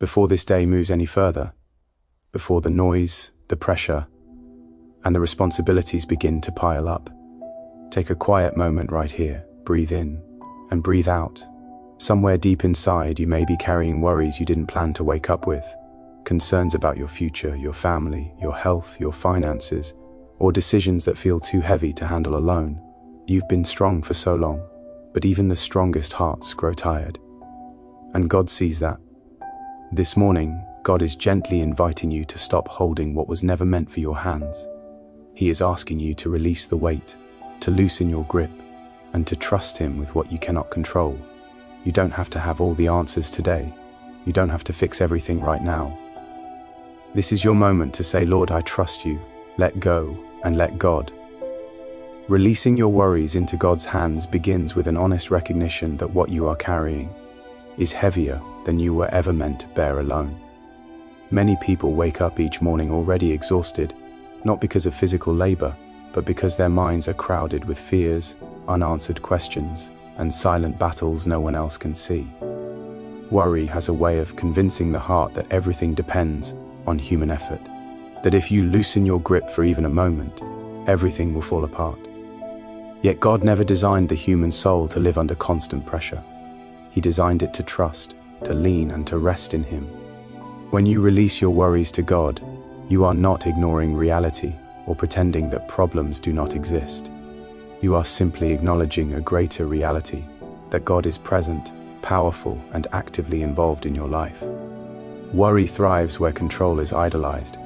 before this day moves any further, before the noise, the pressure, and the responsibilities begin to pile up. Take a quiet moment right here, breathe in and breathe out. Somewhere deep inside, you may be carrying worries you didn't plan to wake up with, concerns about your future, your family, your health, your finances, or decisions that feel too heavy to handle alone. You've been strong for so long, but even the strongest hearts grow tired. And God sees that. This morning, God is gently inviting you to stop holding what was never meant for your hands. He is asking you to release the weight, to loosen your grip, and to trust Him with what you cannot control. You don't have to have all the answers today. You don't have to fix everything right now. This is your moment to say, Lord, I trust you. Let go and let God. Releasing your worries into God's hands begins with an honest recognition that what you are carrying is heavier than you were ever meant to bear alone. Many people wake up each morning already exhausted, not because of physical labor, but because their minds are crowded with fears, unanswered questions, and silent battles no one else can see. Worry has a way of convincing the heart that everything depends on human effort, that if you loosen your grip for even a moment, everything will fall apart. Yet God never designed the human soul to live under constant pressure. He designed it to trust, to lean, and to rest in Him. When you release your worries to God, you are not ignoring reality or pretending that problems do not exist. You are simply acknowledging a greater reality, that God is present, powerful, and actively involved in your life. Worry thrives where control is idolized,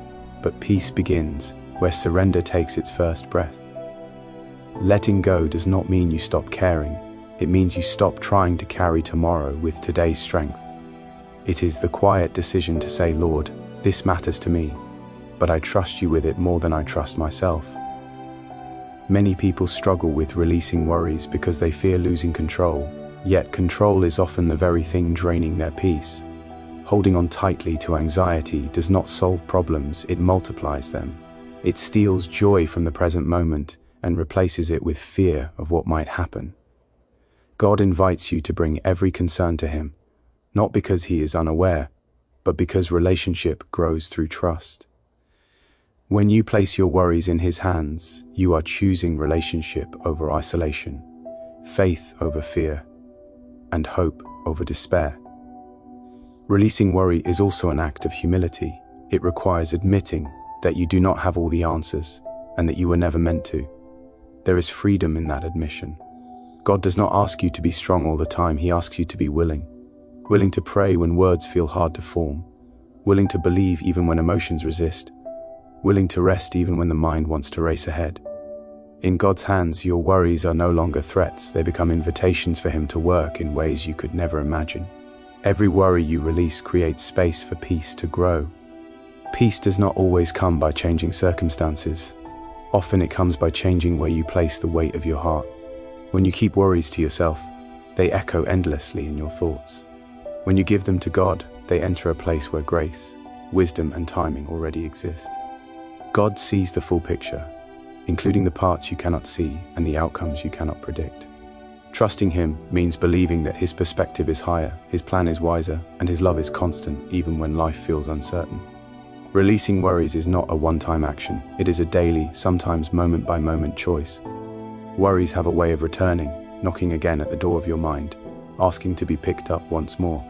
but peace begins where surrender takes its first breath. Letting go does not mean you stop caring. It means you stop trying to carry tomorrow with today's strength. It is the quiet decision to say, Lord, this matters to me, but I trust you with it more than I trust myself. Many people struggle with releasing worries because they fear losing control, yet control is often the very thing draining their peace. Holding on tightly to anxiety does not solve problems, it multiplies them. It steals joy from the present moment and replaces it with fear of what might happen. God invites you to bring every concern to Him, not because He is unaware, but because relationship grows through trust. When you place your worries in His hands, you are choosing relationship over isolation, faith over fear, and hope over despair. Releasing worry is also an act of humility. It requires admitting that you do not have all the answers and that you were never meant to. There is freedom in that admission. God does not ask you to be strong all the time. He asks you to be willing. Willing to pray when words feel hard to form. Willing to believe even when emotions resist. Willing to rest even when the mind wants to race ahead. In God's hands, your worries are no longer threats. They become invitations for Him to work in ways you could never imagine. Every worry you release creates space for peace to grow. Peace does not always come by changing circumstances. Often it comes by changing where you place the weight of your heart. When you keep worries to yourself, they echo endlessly in your thoughts. When you give them to God, they enter a place where grace, wisdom, and timing already exist. God sees the full picture, including the parts you cannot see and the outcomes you cannot predict. Trusting Him means believing that His perspective is higher, His plan is wiser, and His love is constant even when life feels uncertain. Releasing worries is not a one-time action. It is a daily, sometimes moment-by-moment choice. Worries have a way of returning, knocking again at the door of your mind, asking to be picked up once more.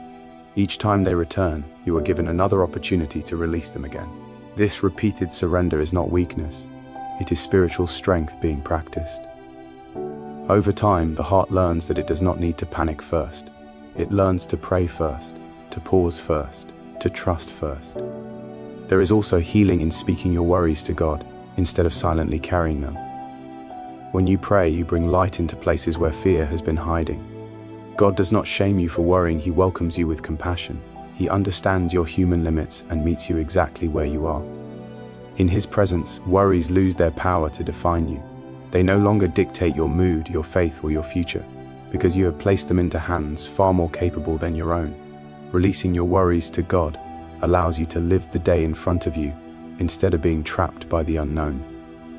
Each time they return, you are given another opportunity to release them again. This repeated surrender is not weakness. It is spiritual strength being practiced. Over time, the heart learns that it does not need to panic first. It learns to pray first, to pause first, to trust first. There is also healing in speaking your worries to God instead of silently carrying them. When you pray, you bring light into places where fear has been hiding. God does not shame you for worrying. He welcomes you with compassion. He understands your human limits and meets you exactly where you are. In His presence, worries lose their power to define you. They no longer dictate your mood, your faith, or your future, because you have placed them into hands far more capable than your own. Releasing your worries to God allows you to live the day in front of you instead of being trapped by the unknown.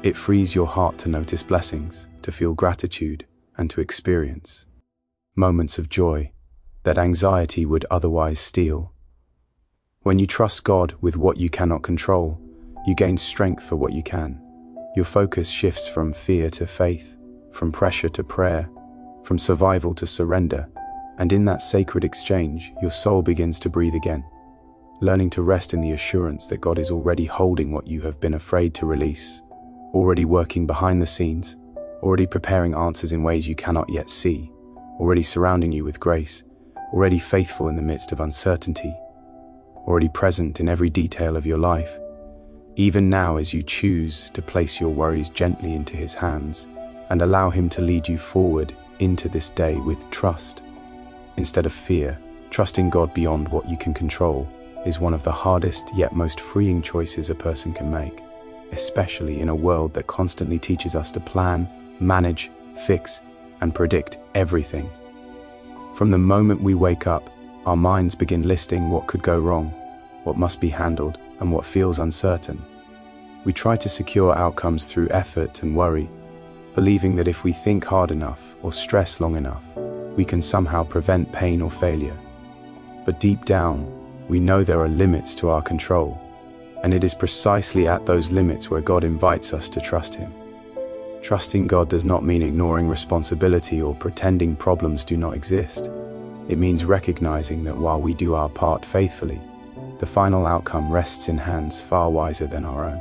It frees your heart to notice blessings, to feel gratitude, and to experience moments of joy that anxiety would otherwise steal. When you trust God with what you cannot control, you gain strength for what you can. Your focus shifts from fear to faith, from pressure to prayer, from survival to surrender, and in that sacred exchange, your soul begins to breathe again, learning to rest in the assurance that God is already holding what you have been afraid to release, already working behind the scenes, already preparing answers in ways you cannot yet see, already surrounding you with grace, already faithful in the midst of uncertainty, already present in every detail of your life. Even now, as you choose to place your worries gently into His hands and allow Him to lead you forward into this day with trust instead of fear, trusting God beyond what you can control is one of the hardest yet most freeing choices a person can make, especially in a world that constantly teaches us to plan, manage, fix, and predict everything. From the moment we wake up, our minds begin listing what could go wrong, what must be handled, and what feels uncertain. We try to secure outcomes through effort and worry, believing that if we think hard enough or stress long enough, we can somehow prevent pain or failure. But deep down, we know there are limits to our control, and it is precisely at those limits where God invites us to trust Him. Trusting God does not mean ignoring responsibility or pretending problems do not exist. It means recognizing that while we do our part faithfully, the final outcome rests in hands far wiser than our own.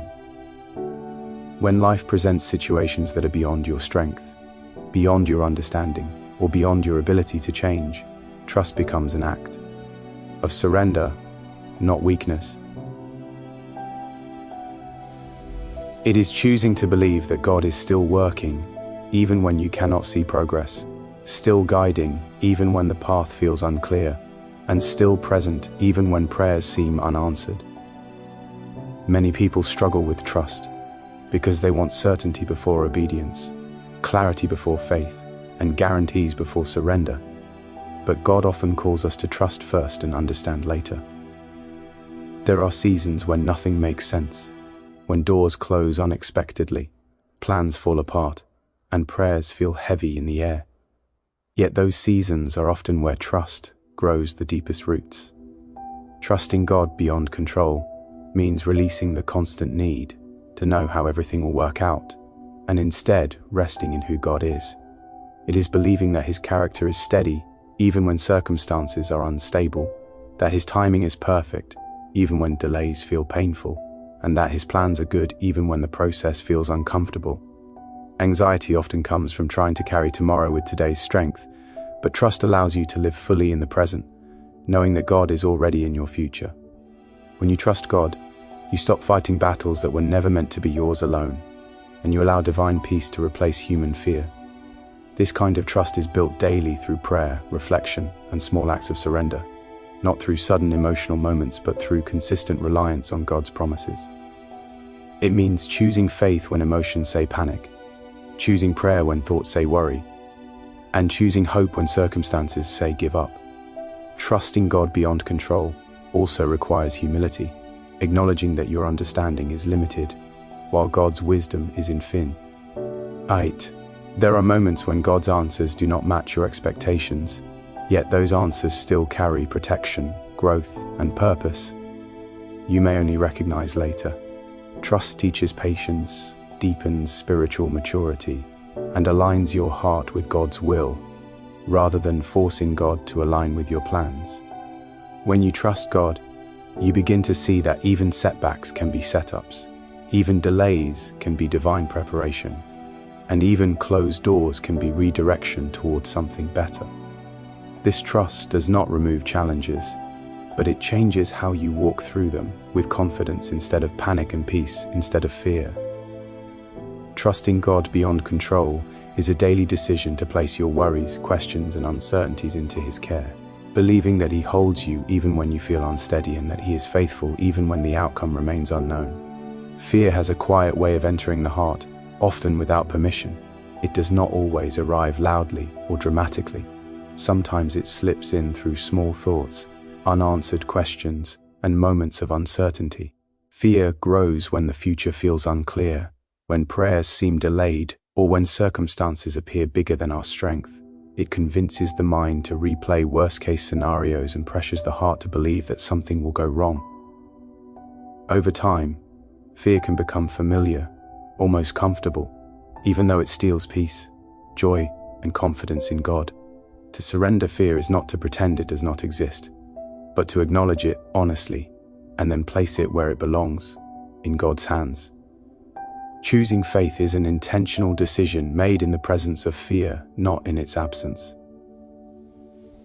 When life presents situations that are beyond your strength, beyond your understanding, or beyond your ability to change, trust becomes an act of surrender, not weakness. It is choosing to believe that God is still working, even when you cannot see progress, still guiding, even when the path feels unclear, and still present, even when prayers seem unanswered. Many people struggle with trust because they want certainty before obedience, clarity before faith, and guarantees before surrender. But God often calls us to trust first and understand later. There are seasons when nothing makes sense, when doors close unexpectedly, plans fall apart, and prayers feel heavy in the air. Yet those seasons are often where trust grows the deepest roots. Trusting God beyond control means releasing the constant need to know how everything will work out, and instead resting in who God is. It is believing that His character is steady even when circumstances are unstable, that His timing is perfect even when delays feel painful, and that His plans are good even when the process feels uncomfortable. Anxiety often comes from trying to carry tomorrow with today's strength, but trust allows you to live fully in the present, knowing that God is already in your future. When you trust God, you stop fighting battles that were never meant to be yours alone, and you allow divine peace to replace human fear. This kind of trust is built daily through prayer, reflection, and small acts of surrender, not through sudden emotional moments, but through consistent reliance on God's promises. It means choosing faith when emotions say panic, choosing prayer when thoughts say worry, and choosing hope when circumstances say give up. Trusting God beyond control also requires humility, acknowledging that your understanding is limited, while God's wisdom is infinite. There are moments when God's answers do not match your expectations, yet those answers still carry protection, growth, and purpose. You may only recognize later. Trust teaches patience, deepens spiritual maturity, and aligns your heart with God's will, rather than forcing God to align with your plans. When you trust God, you begin to see that even setbacks can be setups, even delays can be divine preparation, and even closed doors can be redirection towards something better. This trust does not remove challenges, but it changes how you walk through them with confidence instead of panic, and peace instead of fear. Trusting God beyond control is a daily decision to place your worries, questions, and uncertainties into His care, believing that He holds you even when you feel unsteady and that He is faithful even when the outcome remains unknown. Fear has a quiet way of entering the heart, often without permission. It does not always arrive loudly or dramatically. Sometimes it slips in through small thoughts, unanswered questions, and moments of uncertainty. Fear grows when the future feels unclear, when prayers seem delayed, or when circumstances appear bigger than our strength. It convinces the mind to replay worst-case scenarios and pressures the heart to believe that something will go wrong. Over time, fear can become familiar, almost comfortable, even though it steals peace, joy, and confidence in God. To surrender fear is not to pretend it does not exist, but to acknowledge it honestly and then place it where it belongs, in God's hands. Choosing faith is an intentional decision made in the presence of fear, not in its absence.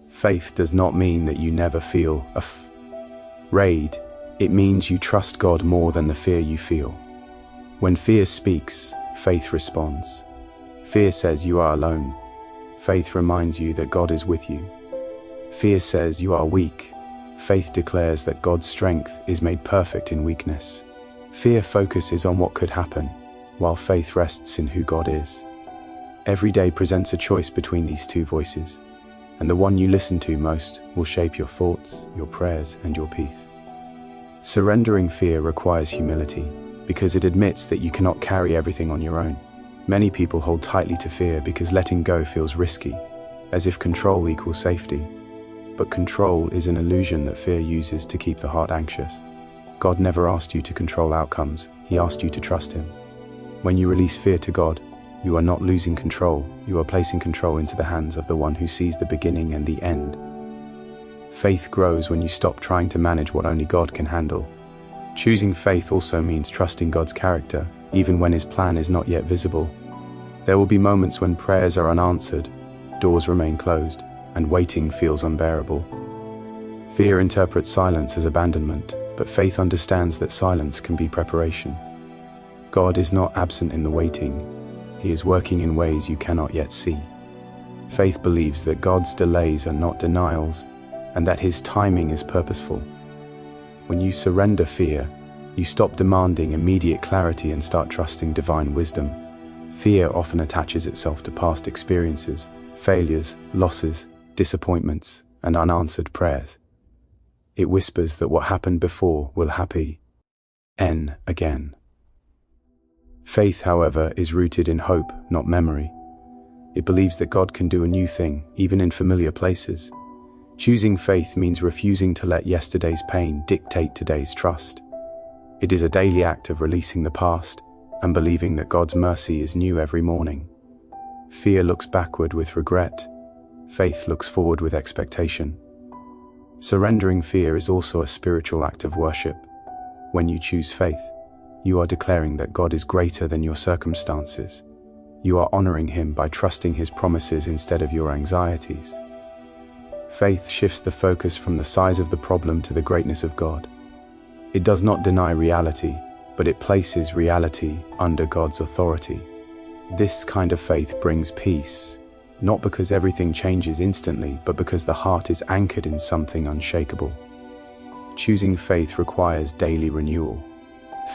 Faith does not mean that you never feel afraid. It means you trust God more than the fear you feel. When fear speaks, faith responds. Fear says you are alone. Faith reminds you that God is with you. Fear says you are weak. Faith declares that God's strength is made perfect in weakness. Fear focuses on what could happen, while faith rests in who God is. Every day presents a choice between these two voices, and the one you listen to most will shape your thoughts, your prayers, and your peace. Surrendering fear requires humility, because it admits that you cannot carry everything on your own. Many people hold tightly to fear because letting go feels risky, as if control equals safety. But control is an illusion that fear uses to keep the heart anxious. God never asked you to control outcomes, He asked you to trust Him. When you release fear to God, you are not losing control, you are placing control into the hands of the one who sees the beginning and the end. Faith grows when you stop trying to manage what only God can handle. Choosing faith also means trusting God's character, even when His plan is not yet visible. There will be moments when prayers are unanswered, doors remain closed, and waiting feels unbearable. Fear interprets silence as abandonment, but faith understands that silence can be preparation. God is not absent in the waiting. He is working in ways you cannot yet see. Faith believes that God's delays are not denials, and that His timing is purposeful. When you surrender fear, you stop demanding immediate clarity and start trusting divine wisdom. Fear often attaches itself to past experiences, failures, losses, disappointments, and unanswered prayers. It whispers that what happened before will happen again. Faith, however, is rooted in hope, not memory. It believes that God can do a new thing, even in familiar places. Choosing faith means refusing to let yesterday's pain dictate today's trust. It is a daily act of releasing the past and believing that God's mercy is new every morning. Fear looks backward with regret. Faith looks forward with expectation. Surrendering fear is also a spiritual act of worship. When you choose faith, you are declaring that God is greater than your circumstances. You are honoring Him by trusting His promises instead of your anxieties. Faith shifts the focus from the size of the problem to the greatness of God. It does not deny reality, but it places reality under God's authority. This kind of faith brings peace, not because everything changes instantly, but because the heart is anchored in something unshakable. Choosing faith requires daily renewal.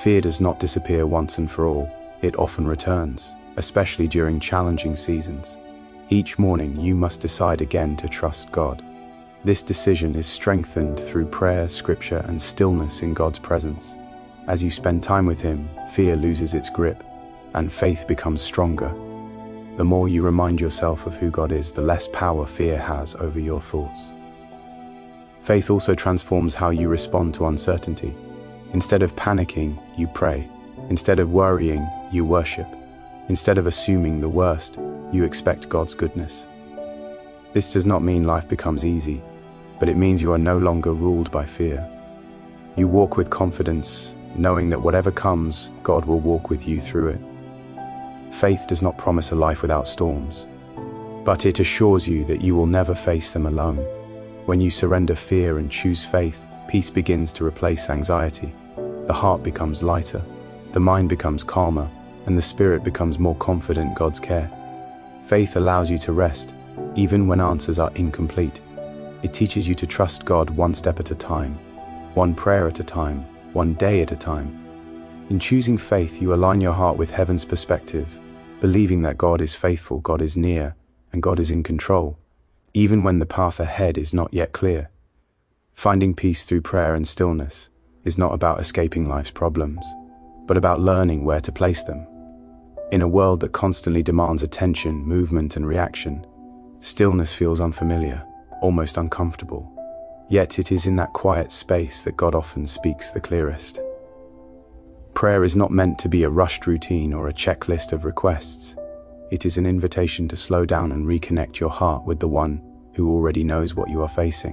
Fear does not disappear once and for all. It often returns, especially during challenging seasons. Each morning you must decide again to trust God. This decision is strengthened through prayer, scripture, and stillness in God's presence. As you spend time with Him, fear loses its grip, and faith becomes stronger. The more you remind yourself of who God is, the less power fear has over your thoughts. Faith also transforms how you respond to uncertainty. Instead of panicking, you pray. Instead of worrying, you worship. Instead of assuming the worst, you expect God's goodness. This does not mean life becomes easy, but it means you are no longer ruled by fear. You walk with confidence, knowing that whatever comes, God will walk with you through it. Faith does not promise a life without storms, but it assures you that you will never face them alone. When you surrender fear and choose faith, peace begins to replace anxiety. The heart becomes lighter, the mind becomes calmer, and the spirit becomes more confident in God's care. Faith allows you to rest, even when answers are incomplete. It teaches you to trust God one step at a time, one prayer at a time, one day at a time. In choosing faith, you align your heart with heaven's perspective, believing that God is faithful, God is near, and God is in control, even when the path ahead is not yet clear. Finding peace through prayer and stillness is not about escaping life's problems, but about learning where to place them. In a world that constantly demands attention, movement, and reaction, stillness feels unfamiliar, almost uncomfortable. Yet it is in that quiet space that God often speaks the clearest. Prayer is not meant to be a rushed routine or a checklist of requests. It is an invitation to slow down and reconnect your heart with the one who already knows what you are facing.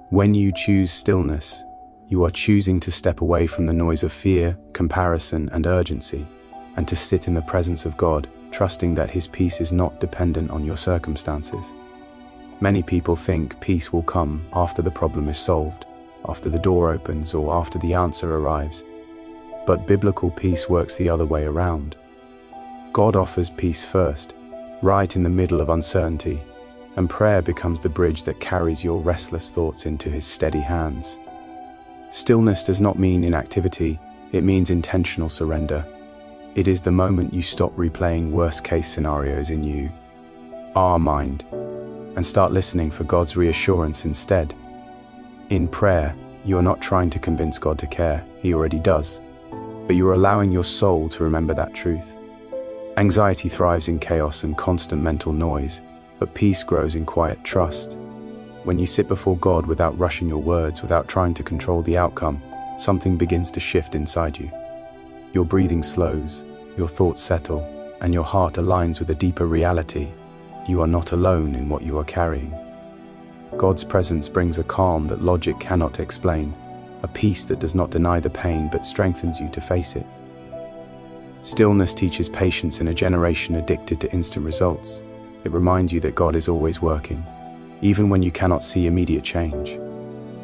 When you choose stillness, you are choosing to step away from the noise of fear, comparison, and urgency, and to sit in the presence of God, trusting that His peace is not dependent on your circumstances. Many people think peace will come after the problem is solved, after the door opens, or after the answer arrives. But biblical peace works the other way around. God offers peace first, right in the middle of uncertainty, and prayer becomes the bridge that carries your restless thoughts into His steady hands. Stillness does not mean inactivity, it means intentional surrender. It is the moment you stop replaying worst-case scenarios in our mind, and start listening for God's reassurance instead. In prayer, you are not trying to convince God to care, He already does, but you are allowing your soul to remember that truth. Anxiety thrives in chaos and constant mental noise, but peace grows in quiet trust. When you sit before God without rushing your words, without trying to control the outcome, something begins to shift inside you. Your breathing slows, your thoughts settle, and your heart aligns with a deeper reality. You are not alone in what you are carrying. God's presence brings a calm that logic cannot explain, a peace that does not deny the pain but strengthens you to face it. Stillness teaches patience in a generation addicted to instant results. It reminds you that God is always working, even when you cannot see immediate change.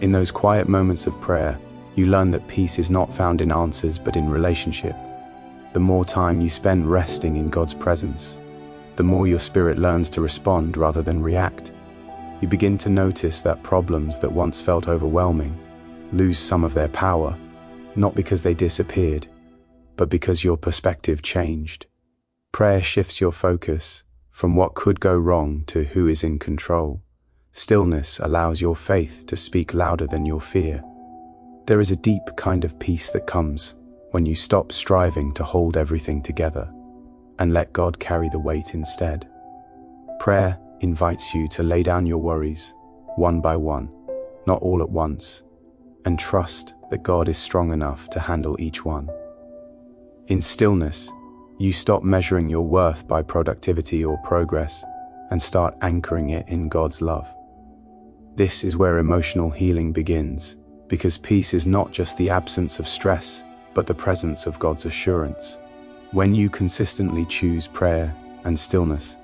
In those quiet moments of prayer, you learn that peace is not found in answers but in relationship. The more time you spend resting in God's presence, the more your spirit learns to respond rather than react. You begin to notice that problems that once felt overwhelming lose some of their power, not because they disappeared, but because your perspective changed. Prayer shifts your focus from what could go wrong to who is in control. Stillness allows your faith to speak louder than your fear. There is a deep kind of peace that comes when you stop striving to hold everything together and let God carry the weight instead. Prayer invites you to lay down your worries, one by one, not all at once, and trust that God is strong enough to handle each one. In stillness, you stop measuring your worth by productivity or progress and start anchoring it in God's love. This is where emotional healing begins, because peace is not just the absence of stress, but the presence of God's assurance. When you consistently choose prayer and stillness,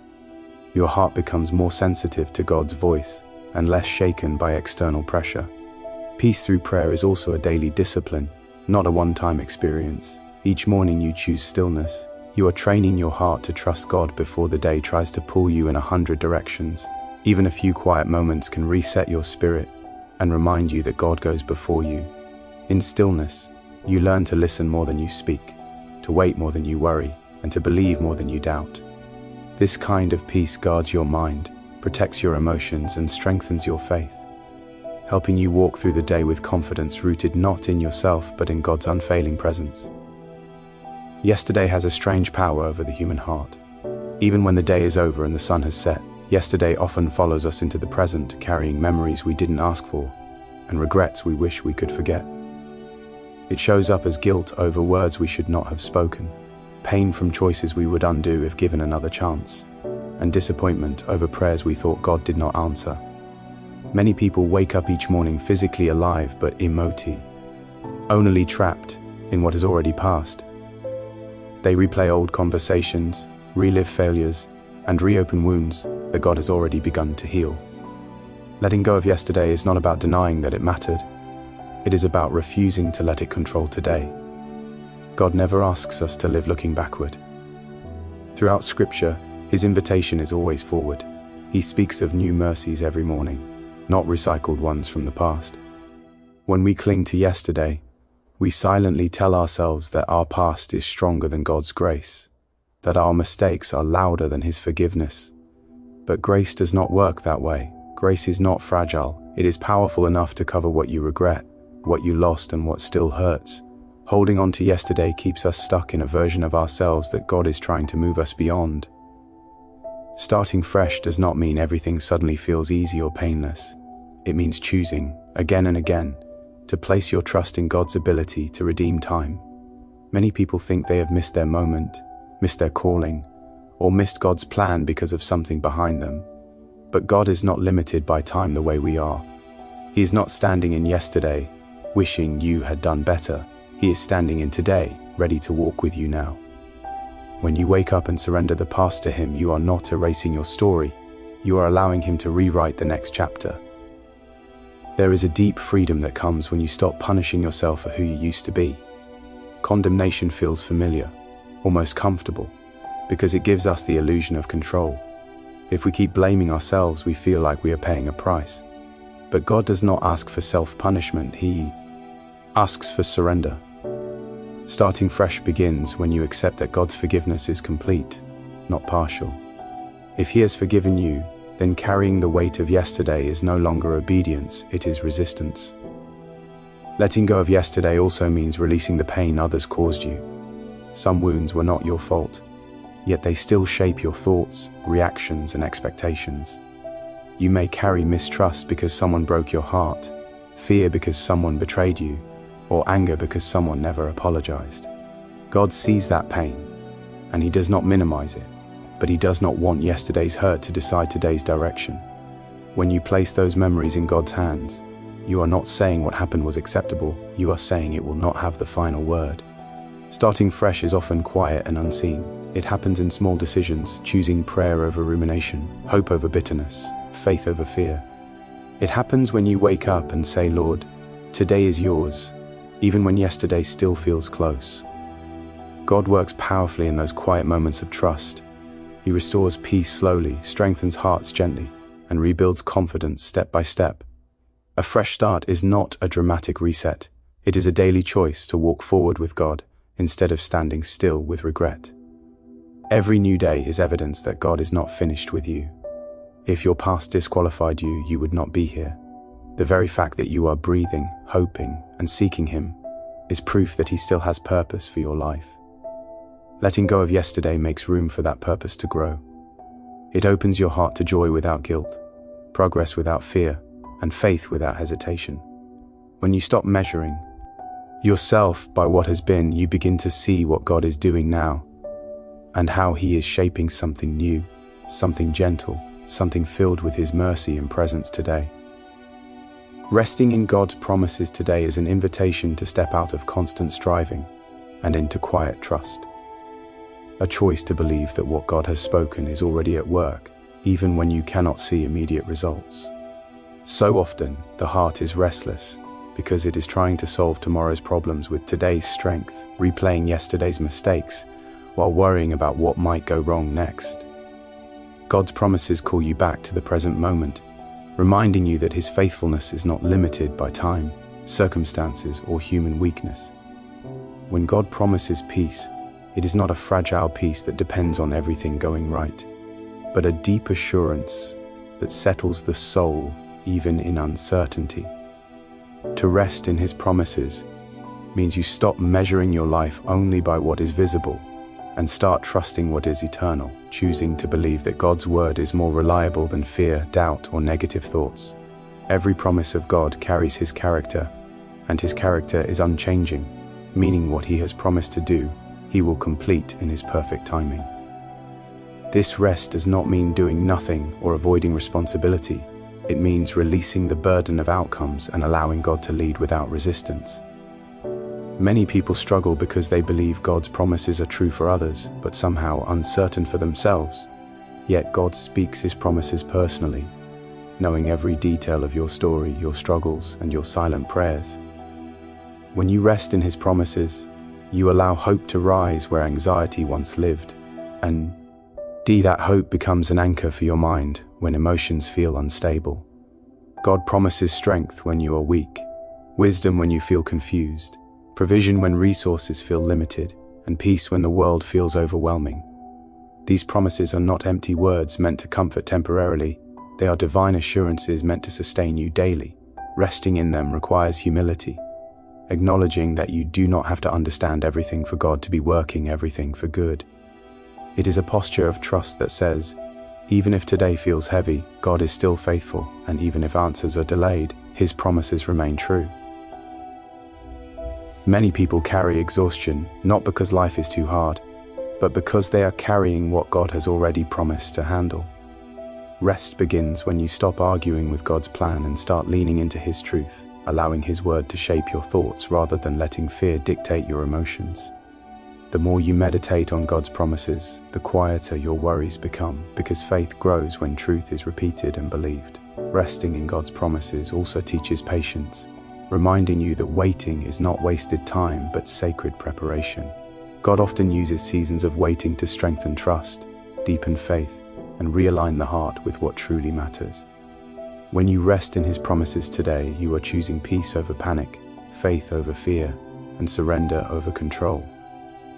your heart becomes more sensitive to God's voice and less shaken by external pressure. Peace through prayer is also a daily discipline, not a one-time experience. Each morning you choose stillness. You are training your heart to trust God before the day tries to pull you in 100 directions. Even a few quiet moments can reset your spirit and remind you that God goes before you. In stillness, you learn to listen more than you speak, to wait more than you worry, and to believe more than you doubt. This kind of peace guards your mind, protects your emotions, and strengthens your faith, helping you walk through the day with confidence rooted not in yourself but in God's unfailing presence. Yesterday has a strange power over the human heart. Even when the day is over and the sun has set, yesterday often follows us into the present, carrying memories we didn't ask for and regrets we wish we could forget. It shows up as guilt over words we should not have spoken, pain from choices we would undo if given another chance, and disappointment over prayers we thought God did not answer. Many people wake up each morning physically alive but emotionally trapped in what has already passed. They replay old conversations, relive failures, and reopen wounds that God has already begun to heal. Letting go of yesterday is not about denying that it mattered. It is about refusing to let it control today. God never asks us to live looking backward. Throughout Scripture, His invitation is always forward. He speaks of new mercies every morning, not recycled ones from the past. When we cling to yesterday, we silently tell ourselves that our past is stronger than God's grace, that our mistakes are louder than His forgiveness. But grace does not work that way. Grace is not fragile. It is powerful enough to cover what you regret, what you lost, and what still hurts. Holding on to yesterday keeps us stuck in a version of ourselves that God is trying to move us beyond. Starting fresh does not mean everything suddenly feels easy or painless. It means choosing, again and again, to place your trust in God's ability to redeem time. Many people think they have missed their moment, missed their calling, or missed God's plan because of something behind them. But God is not limited by time the way we are. He is not standing in yesterday, wishing you had done better. He is standing in today, ready to walk with you now. When you wake up and surrender the past to Him, you are not erasing your story. You are allowing Him to rewrite the next chapter. There is a deep freedom that comes when you stop punishing yourself for who you used to be. Condemnation feels familiar, almost comfortable, because it gives us the illusion of control. If we keep blaming ourselves, we feel like we are paying a price. But God does not ask for self-punishment, He asks for surrender. Starting fresh begins when you accept that God's forgiveness is complete, not partial. If He has forgiven you, then carrying the weight of yesterday is no longer obedience, it is resistance. Letting go of yesterday also means releasing the pain others caused you. Some wounds were not your fault, yet they still shape your thoughts, reactions, and expectations. You may carry mistrust because someone broke your heart, fear because someone betrayed you, or anger because someone never apologized. God sees that pain, and He does not minimize it, but He does not want yesterday's hurt to decide today's direction. When you place those memories in God's hands, you are not saying what happened was acceptable, you are saying it will not have the final word. Starting fresh is often quiet and unseen. It happens in small decisions, choosing prayer over rumination, hope over bitterness, faith over fear. It happens when you wake up and say, Lord, today is yours, even when yesterday still feels close. God works powerfully in those quiet moments of trust. He restores peace slowly, strengthens hearts gently, and rebuilds confidence step by step. A fresh start is not a dramatic reset. It is a daily choice to walk forward with God instead of standing still with regret. Every new day is evidence that God is not finished with you. If your past disqualified you, you would not be here. The very fact that you are breathing, hoping, and seeking Him is proof that He still has purpose for your life. Letting go of yesterday makes room for that purpose to grow. It opens your heart to joy without guilt, progress without fear, and faith without hesitation. When you stop measuring yourself by what has been, you begin to see what God is doing now, and how He is shaping something new, something gentle, something filled with His mercy and presence today. Resting in God's promises today is an invitation to step out of constant striving and into quiet trust. A choice to believe that what God has spoken is already at work, even when you cannot see immediate results. So often, the heart is restless because it is trying to solve tomorrow's problems with today's strength, replaying yesterday's mistakes, while worrying about what might go wrong next. God's promises call you back to the present moment, reminding you that His faithfulness is not limited by time, circumstances, or human weakness. When God promises peace, it is not a fragile peace that depends on everything going right, but a deep assurance that settles the soul even in uncertainty. To rest in His promises means you stop measuring your life only by what is visible and start trusting what is eternal, choosing to believe that God's word is more reliable than fear, doubt, or negative thoughts. Every promise of God carries His character, and His character is unchanging, meaning what He has promised to do, He will complete in His perfect timing. This rest does not mean doing nothing or avoiding responsibility. It means releasing the burden of outcomes and allowing God to lead without resistance. Many people struggle because they believe God's promises are true for others, but somehow uncertain for themselves. Yet God speaks His promises personally, knowing every detail of your story, your struggles, and your silent prayers. When you rest in His promises, you allow hope to rise where anxiety once lived, and that hope becomes an anchor for your mind when emotions feel unstable. God promises strength when you are weak, wisdom when you feel confused, provision when resources feel limited, and peace when the world feels overwhelming. These promises are not empty words meant to comfort temporarily. They are divine assurances meant to sustain you daily. Resting in them requires humility, acknowledging that you do not have to understand everything for God to be working everything for good. It is a posture of trust that says, even if today feels heavy, God is still faithful, and even if answers are delayed, His promises remain true. Many people carry exhaustion, not because life is too hard, but because they are carrying what God has already promised to handle. Rest begins when you stop arguing with God's plan and start leaning into His truth, allowing His word to shape your thoughts rather than letting fear dictate your emotions. The more you meditate on God's promises, the quieter your worries become, because faith grows when truth is repeated and believed. Resting in God's promises also teaches patience, reminding you that waiting is not wasted time but sacred preparation. God often uses seasons of waiting to strengthen trust, deepen faith, and realign the heart with what truly matters. When you rest in His promises today, you are choosing peace over panic, faith over fear, and surrender over control.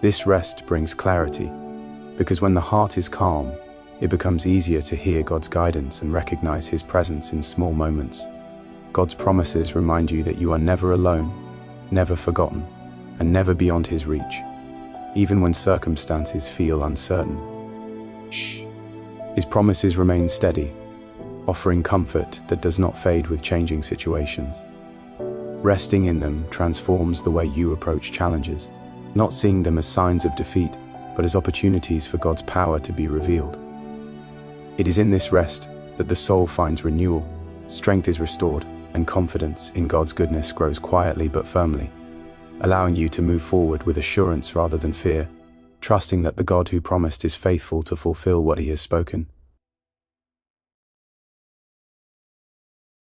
This rest brings clarity, because when the heart is calm, it becomes easier to hear God's guidance and recognize His presence in small moments. God's promises remind you that you are never alone, never forgotten, and never beyond His reach, even when circumstances feel uncertain. His promises remain steady, offering comfort that does not fade with changing situations. Resting in them transforms the way you approach challenges, not seeing them as signs of defeat, but as opportunities for God's power to be revealed. It is in this rest that the soul finds renewal, strength is restored, and confidence in God's goodness grows quietly but firmly, allowing you to move forward with assurance rather than fear, trusting that the God who promised is faithful to fulfill what He has spoken.